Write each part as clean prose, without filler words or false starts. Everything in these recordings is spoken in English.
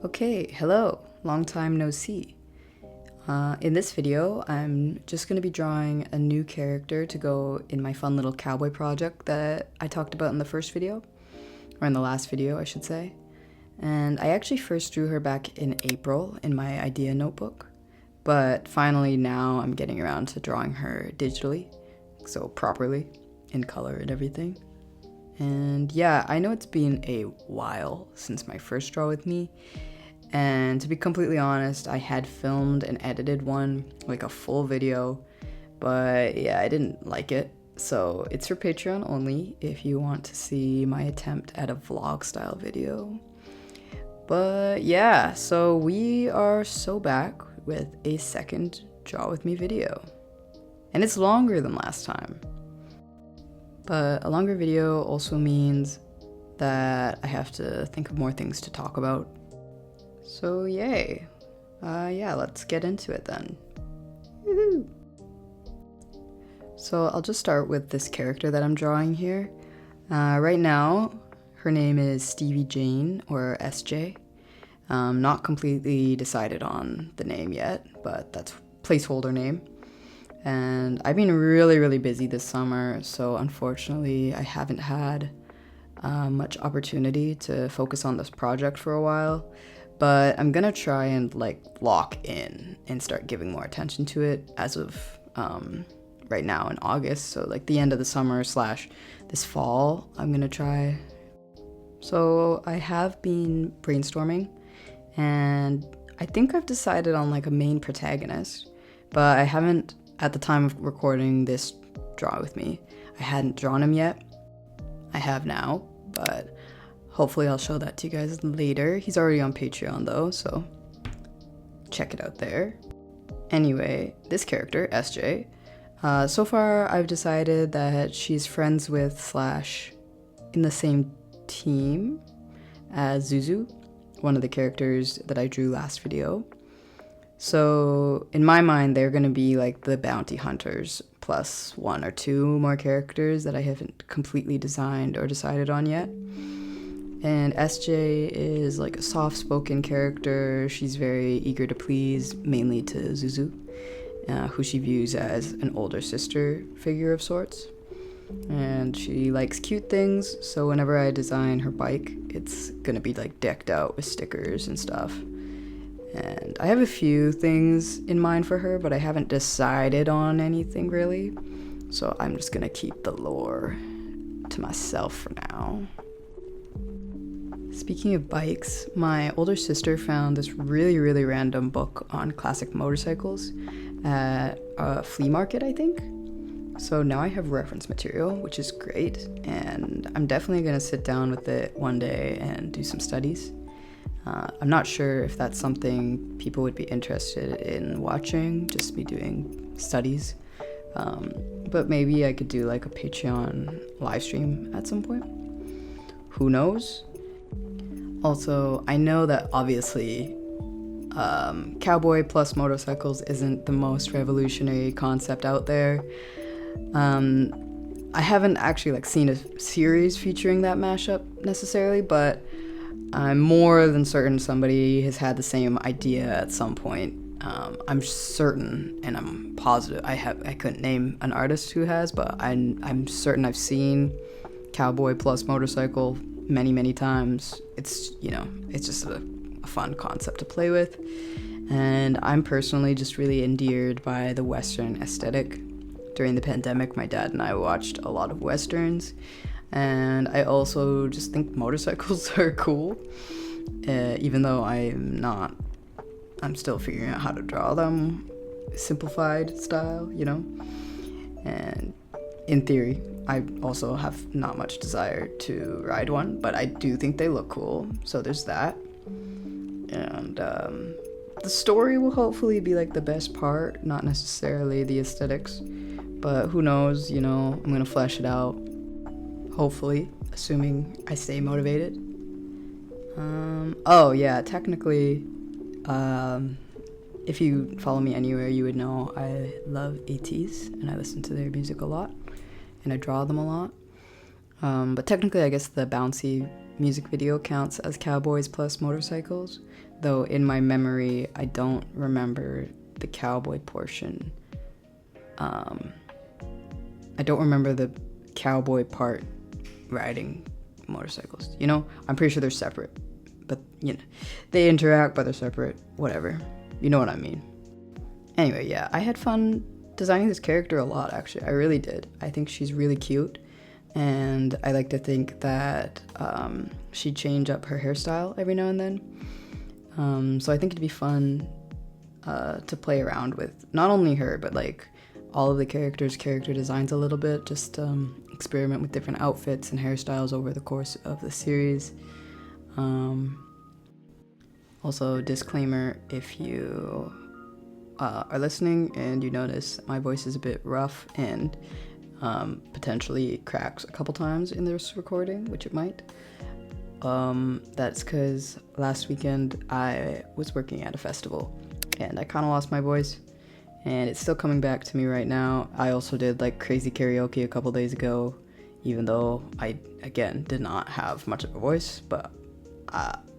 Okay, hello, long time no see. In this video, I'm just going to be drawing a new character to go in my fun little cowboy project that I talked about in the first video, or in the last video, I should say. And I actually first drew her back in April in my idea notebook, but finally now I'm getting around to drawing her digitally, so properly, in color and everything. And yeah, I know it's been a while since my first draw with me, and to be completely honest, I had filmed and edited one, like a full video, but yeah, I didn't like it. So it's for Patreon only if you want to see my attempt at a vlog style video. But yeah, so we are so back with a second Draw With Me video. And it's longer than last time. But a longer video also means that I have to think of more things to talk about. So yay. Yeah, let's get into it then. Woohoo! So I'll just start with this character that I'm drawing here. Right now, her name is Stevie Jane, or SJ. Not completely decided on the name yet, but that's placeholder name. And I've been really busy this summer, so unfortunately I haven't had much opportunity to focus on this project for a while. But I'm gonna try and lock in and start giving more attention to it as of right now in August. So the end of the summer / this fall, I'm gonna try. So I have been brainstorming, and I think I've decided on a main protagonist, but I haven't, at the time of recording this Draw With Me, I hadn't drawn him yet. I have now, but hopefully I'll show that to you guys later. He's already on Patreon though, so check it out there. Anyway, this character, SJ, so far I've decided that she's friends with / in the same team as Zuzu, one of the characters that I drew last video. So in my mind, they're going to be the bounty hunters plus 1 or 2 more characters that I haven't completely designed or decided on yet. And SJ is a soft-spoken character. She's very eager to please, mainly to Zuzu, who she views as an older sister figure of sorts. And she likes cute things, so whenever I design her bike, it's gonna be decked out with stickers and stuff. And I have a few things in mind for her, but I haven't decided on anything really. So I'm just gonna keep the lore to myself for now. Speaking of bikes, my older sister found this really random book on classic motorcycles at a flea market, I think. So now I have reference material, which is great, and I'm definitely gonna sit down with it one day and do some studies. I'm not sure if that's something people would be interested in watching, just me doing studies. But maybe I could do a Patreon live stream at some point. Who knows? Also, I know that obviously cowboy plus motorcycles isn't the most revolutionary concept out there. I haven't actually seen a series featuring that mashup necessarily, but I'm more than certain somebody has had the same idea at some point. I'm certain, and I'm positive, I couldn't name an artist who has, but I'm certain I've seen cowboy plus motorcycle many times. It's just a fun concept to play with, and I'm personally just really endeared by the Western aesthetic. During the pandemic, my dad and I watched a lot of Westerns, and I also just think motorcycles are cool, even though I'm still figuring out how to draw them simplified style, and in theory I also have not much desire to ride one, but I do think they look cool, so there's that. And the story will hopefully be the best part, not necessarily the aesthetics, but who knows, I'm gonna flesh it out, hopefully, assuming I stay motivated. Oh yeah, technically, if you follow me anywhere, you would know I love ATs, and I listen to their music a lot, and I draw them a lot. But technically, I guess the bouncy music video counts as cowboys plus motorcycles, though in my memory, I don't remember the cowboy portion. I don't remember the cowboy part riding motorcycles. You know, I'm pretty sure they're separate, but you know, they interact, but they're separate. Whatever. You know what I mean. Anyway, yeah, I had fun designing this character a lot, actually. I really did. I think she's really cute, and I like to think that she'd change up her hairstyle every now and then. So I think it'd be fun to play around with not only her, but like all of the characters' character designs a little bit, just experiment with different outfits and hairstyles over the course of the series. Also, disclaimer, if you are listening and you notice my voice is a bit rough and potentially cracks a couple times in this recording, which it might, that's because last weekend I was working at a festival and I kind of lost my voice, and it's still coming back to me right now. I also did like crazy karaoke a couple days ago, even though I, again, did not have much of a voice, but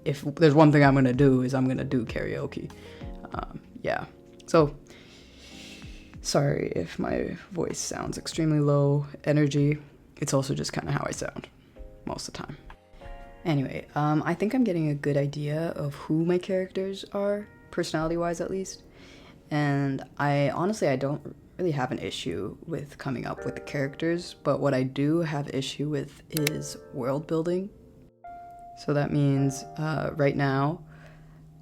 if there's one thing I'm gonna do is I'm gonna do karaoke. Yeah, so sorry if my voice sounds extremely low energy. It's also just kind of how I sound most of the time. Anyway, I think I'm getting a good idea of who my characters are, personality-wise at least. And I don't really have an issue with coming up with the characters, but what I do have issue with is world building. So that means right now,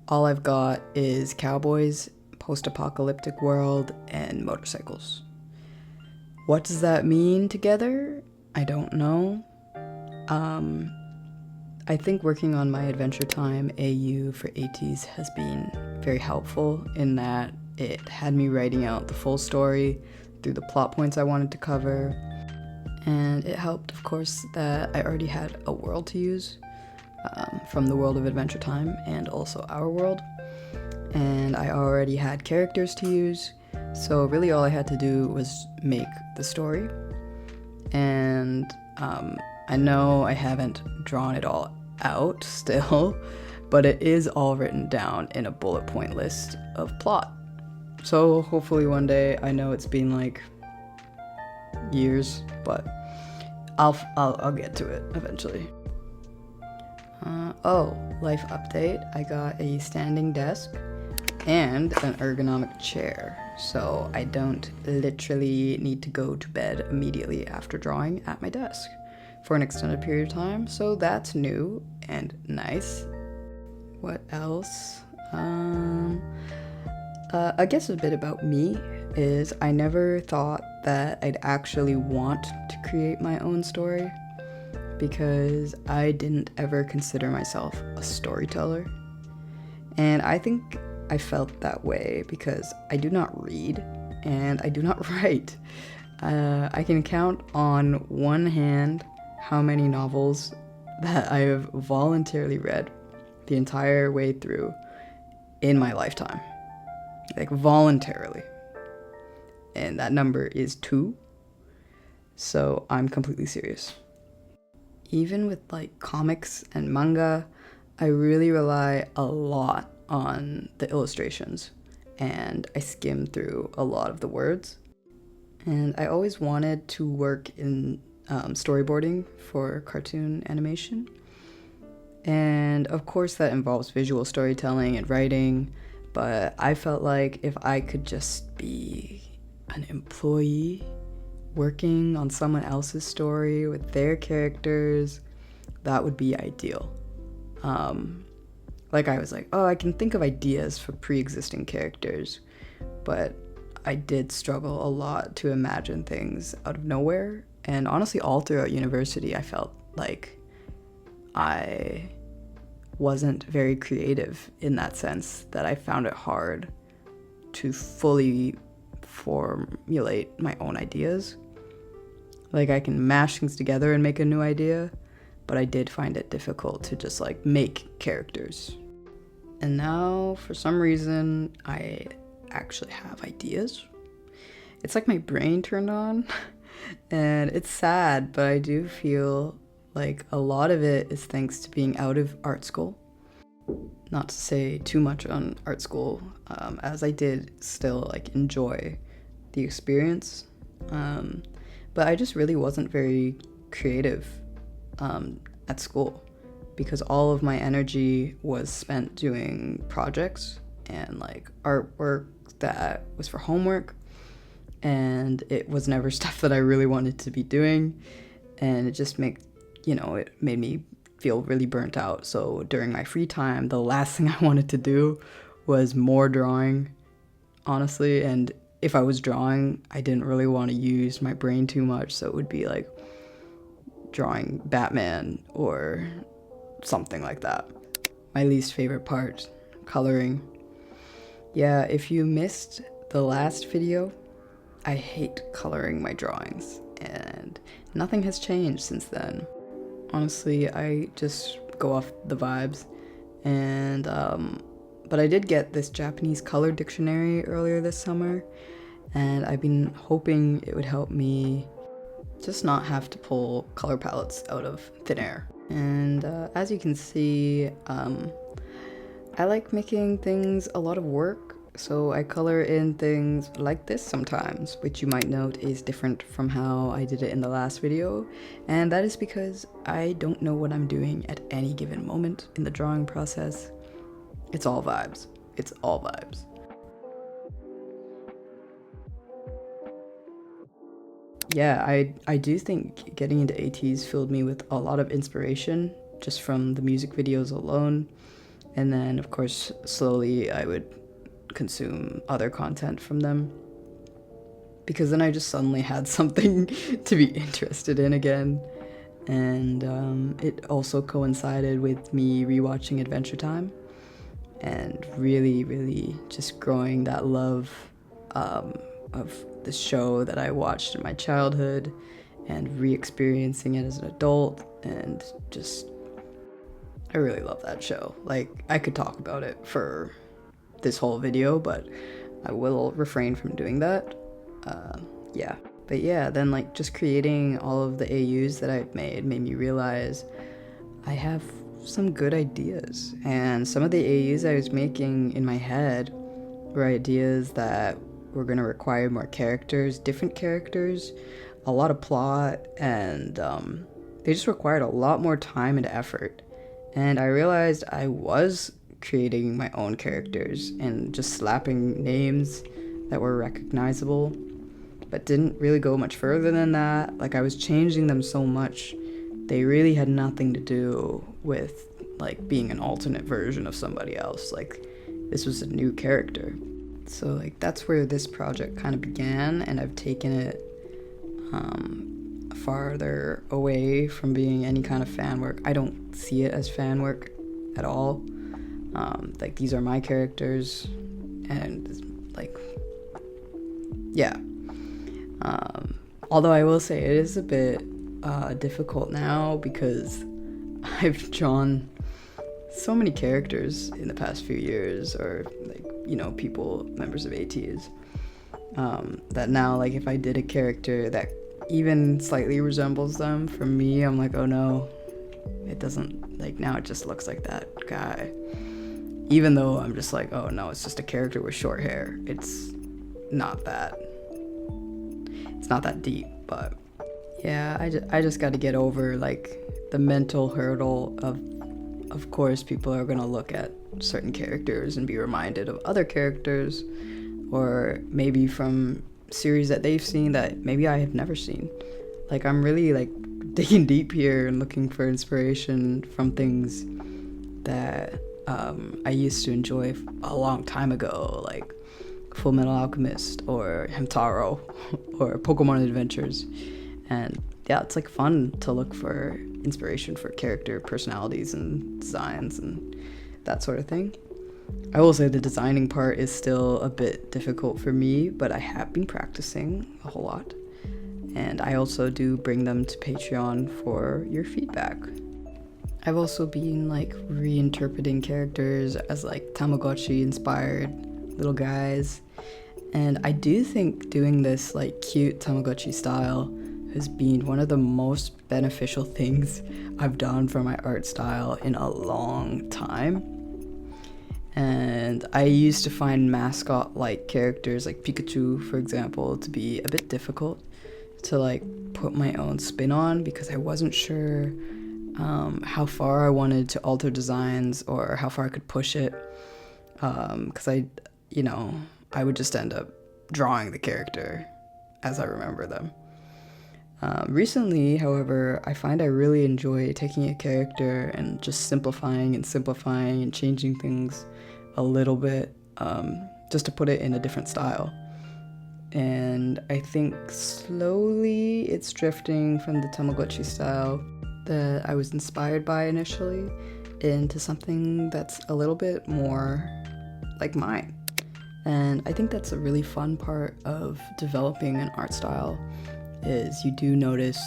all I've got is cowboys, post-apocalyptic world, and motorcycles. What does that mean together? I don't know. I think working on my Adventure Time AU for ATs has been very helpful in that it had me writing out the full story through the plot points I wanted to cover. And it helped, of course, that I already had a world to use from the world of Adventure Time and also our world. And I already had characters to use, so really all I had to do was make the story. And I know I haven't drawn it all out still, but it is all written down in a bullet point list of plot. So hopefully one day, I know it's been like years, but I'll get to it eventually. Life update. I got a standing desk and an ergonomic chair, so I don't literally need to go to bed immediately after drawing at my desk for an extended period of time, so that's new and nice. What else? I guess a bit about me is I never thought that I'd actually want to create my own story, because I didn't ever consider myself a storyteller. And I think I felt that way because I do not read and I do not write. I can count on one hand how many novels that I have voluntarily read the entire way through in my lifetime. Like voluntarily. And that number is 2. So I'm completely serious. Even with like comics and manga, I really rely a lot on the illustrations, and I skim through a lot of the words. And I always wanted to work in storyboarding for cartoon animation. And of course that involves visual storytelling and writing, but I felt like if I could just be an employee working on someone else's story with their characters, that would be ideal. Like I was like, oh, I can think of ideas for pre-existing characters, but I did struggle a lot to imagine things out of nowhere. And honestly, all throughout university, I felt like I wasn't very creative in that sense, that I found it hard to fully formulate my own ideas. Like I can mash things together and make a new idea, but I did find it difficult to just like make characters. And now, for some reason, I actually have ideas. It's like my brain turned on, and it's sad, but I do feel like a lot of it is thanks to being out of art school. not to say too much on art school, as I did still like enjoy the experience, but I just really wasn't very creative at school because all of my energy was spent doing projects and like artwork that was for homework, and it was never stuff that I really wanted to be doing, and it just it made me feel really burnt out. So during my free time, the last thing I wanted to do was more drawing, honestly. And if I was drawing, I didn't really want to use my brain too much, so it would be like drawing Batman or something like that. My least favorite part, coloring. Yeah, if you missed the last video, I hate coloring my drawings, and nothing has changed since then. Honestly, I just go off the vibes, and but I did get this Japanese color dictionary earlier this summer, and I've been hoping it would help me just not have to pull color palettes out of thin air. And as you can see, I like making things a lot of work, so I color in things like this sometimes, which you might note is different from how I did it in the last video, and that is because I don't know what I'm doing at any given moment in the drawing process. It's all vibes. It's all vibes. Yeah, I do think getting into ATs filled me with a lot of inspiration just from the music videos alone. And then, of course, slowly I would consume other content from them. Because then I just suddenly had something to be interested in again. And it also coincided with me rewatching Adventure Time and really, really just growing that love of the show that I watched in my childhood and re-experiencing it as an adult, and just I really love that show. Like, I could talk about it for this whole video, but I will refrain from doing that. Yeah. But yeah, then like just creating all of the AUs that I've made me realize I have some good ideas, and some of the AUs I was making in my head were ideas that were going to require more characters, different characters, a lot of plot, and they just required a lot more time and effort. And I realized I was creating my own characters and just slapping names that were recognizable, but didn't really go much further than that. Like, I was changing them so much, they really had nothing to do with like being an alternate version of somebody else. Like, this was a new character. So like that's where this project kind of began, and I've taken it farther away from being any kind of fan work. I don't see it as fan work at all. Like, these are my characters, and like, yeah. Although I will say it is a bit difficult now because I've drawn so many characters in the past few years, or like, people, members of ATs, that now, like, if I did a character that even slightly resembles them, for me, I'm like, oh no, it doesn't, like, now it just looks like that guy. Even though I'm just like, oh no, it's just a character with short hair. It's not that deep. But yeah, I just got to get over like the mental hurdle of course people are gonna look at certain characters and be reminded of other characters, or maybe from series that they've seen that maybe I have never seen. Like, I'm really like digging deep here and looking for inspiration from things that I used to enjoy a long time ago, like Full Metal Alchemist or Hamtaro or Pokemon Adventures. And yeah, it's like fun to look for inspiration for character personalities and designs and that sort of thing. I will say the designing part is still a bit difficult for me, but I have been practicing a whole lot. And I also do bring them to Patreon for your feedback. I've also been like reinterpreting characters as like Tamagotchi inspired little guys. And I do think doing this like cute Tamagotchi style has been one of the most beneficial things I've done for my art style in a long time. And I used to find mascot-like characters like Pikachu, for example, to be a bit difficult to like put my own spin on because I wasn't sure how far I wanted to alter designs or how far I could push it. Because I would just end up drawing the character as I remember them. Recently, however, I find I really enjoy taking a character and just simplifying and changing things a little bit, just to put it in a different style. And I think slowly it's drifting from the Tamagotchi style that I was inspired by initially into something that's a little bit more like mine. And I think that's a really fun part of developing an art style is you do notice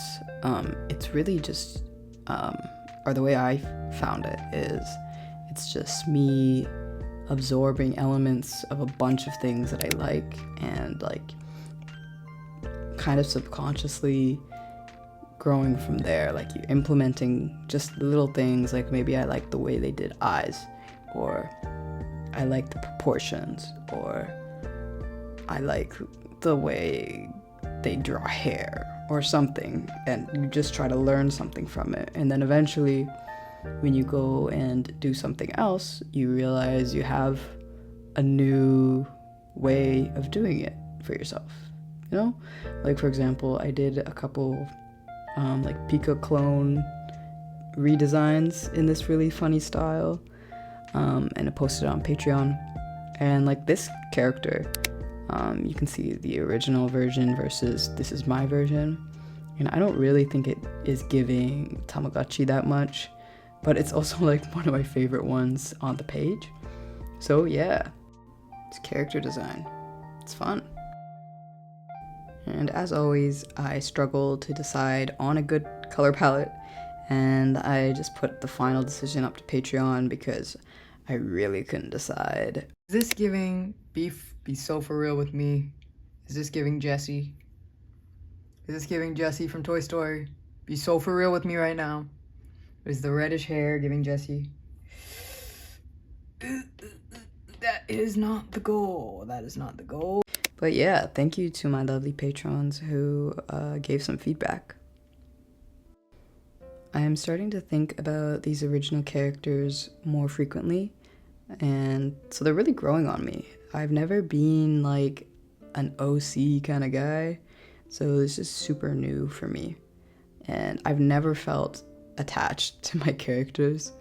it's really just, or the way I found it is it's just me absorbing elements of a bunch of things that I like and like kind of subconsciously growing from there. Like you implementing just little things like maybe I like the way they did eyes, or I like the proportions, or I like the way they draw hair or something, and you just try to learn something from it. And then eventually when you go and do something else, you realize you have a new way of doing it for yourself, you know? Like for example, I did a couple like Pika clone redesigns in this really funny style, and I posted it on Patreon. And like this character, you can see the original version versus this is my version, and I don't really think it is giving Tamagotchi that much, but it's also like one of my favorite ones on the page. So yeah, it's character design. It's fun. And as always, I struggle to decide on a good color palette, and I just put the final decision up to Patreon because I really couldn't decide. Is this giving beef? Be so for real with me. Is this giving Jessie? Is this giving Jessie from Toy Story? Be so for real with me right now. Is the reddish hair giving Jessie? That is not the goal. That is not the goal. But yeah, thank you to my lovely patrons who gave some feedback. I am starting to think about these original characters more frequently, and so they're really growing on me. I've never been like an OC kind of guy, so this is super new for me, and I've never felt attached to my characters,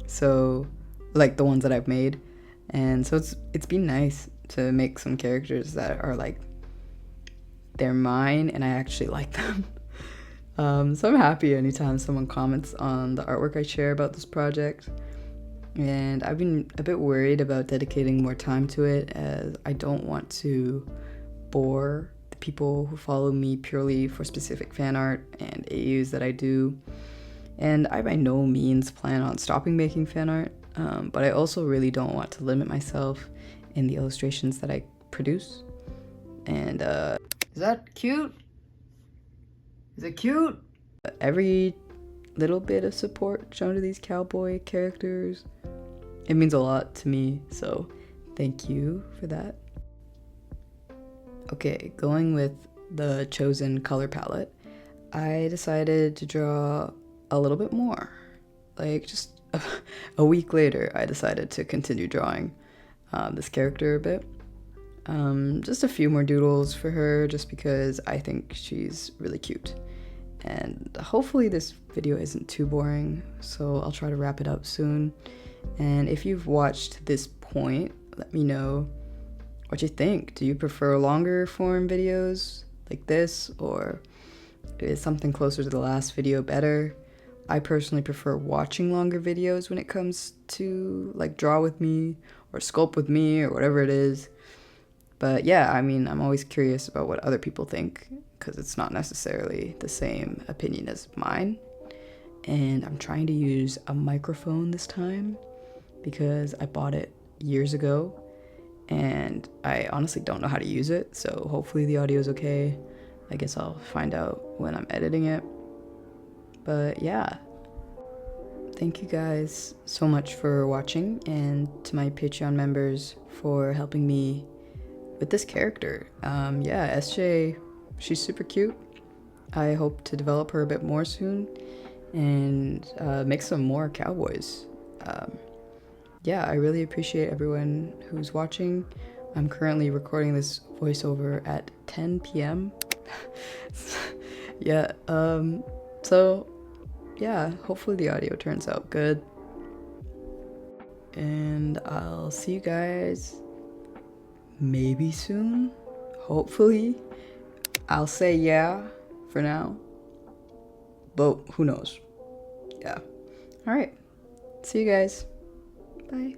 so like the ones that I've made. And so it's been nice to make some characters that are like they're mine and I actually like them. So I'm happy anytime someone comments on the artwork I share about this project. And I've been a bit worried about dedicating more time to it, as I don't want to bore the people who follow me purely for specific fan art and AUs that I do. And I by no means plan on stopping making fan art, but I also really don't want to limit myself in the illustrations that I produce. And is that cute? Is it cute? Every little bit of support shown to these cowboy characters, it means a lot to me, so thank you for that. Okay, going with the chosen color palette, I decided to draw a little bit more. Like just a week later, I decided to continue drawing this character a bit. Just a few more doodles for her, just because I think she's really cute. And hopefully this video isn't too boring, so I'll try to wrap it up soon. And if you've watched this point, let me know what you think. Do you prefer longer form videos like this, or is something closer to the last video better? I personally prefer watching longer videos when it comes to like draw with me or sculpt with me or whatever it is. But yeah, I mean, I'm always curious about what other people think, because it's not necessarily the same opinion as mine. And I'm trying to use a microphone this time because I bought it years ago and I honestly don't know how to use it, so hopefully the audio is okay. I guess I'll find out when I'm editing it. But yeah, thank you guys so much for watching, and to my Patreon members for helping me with this character. Yeah, SJ, she's super cute. I hope to develop her a bit more soon and make some more cowboys. Yeah, I really appreciate everyone who's watching. I'm currently recording this voiceover at 10 p.m. Yeah, so yeah, hopefully the audio turns out good. And I'll see you guys maybe soon. Hopefully. I'll say yeah for now. But who knows? Yeah. Alright. See you guys. Bye.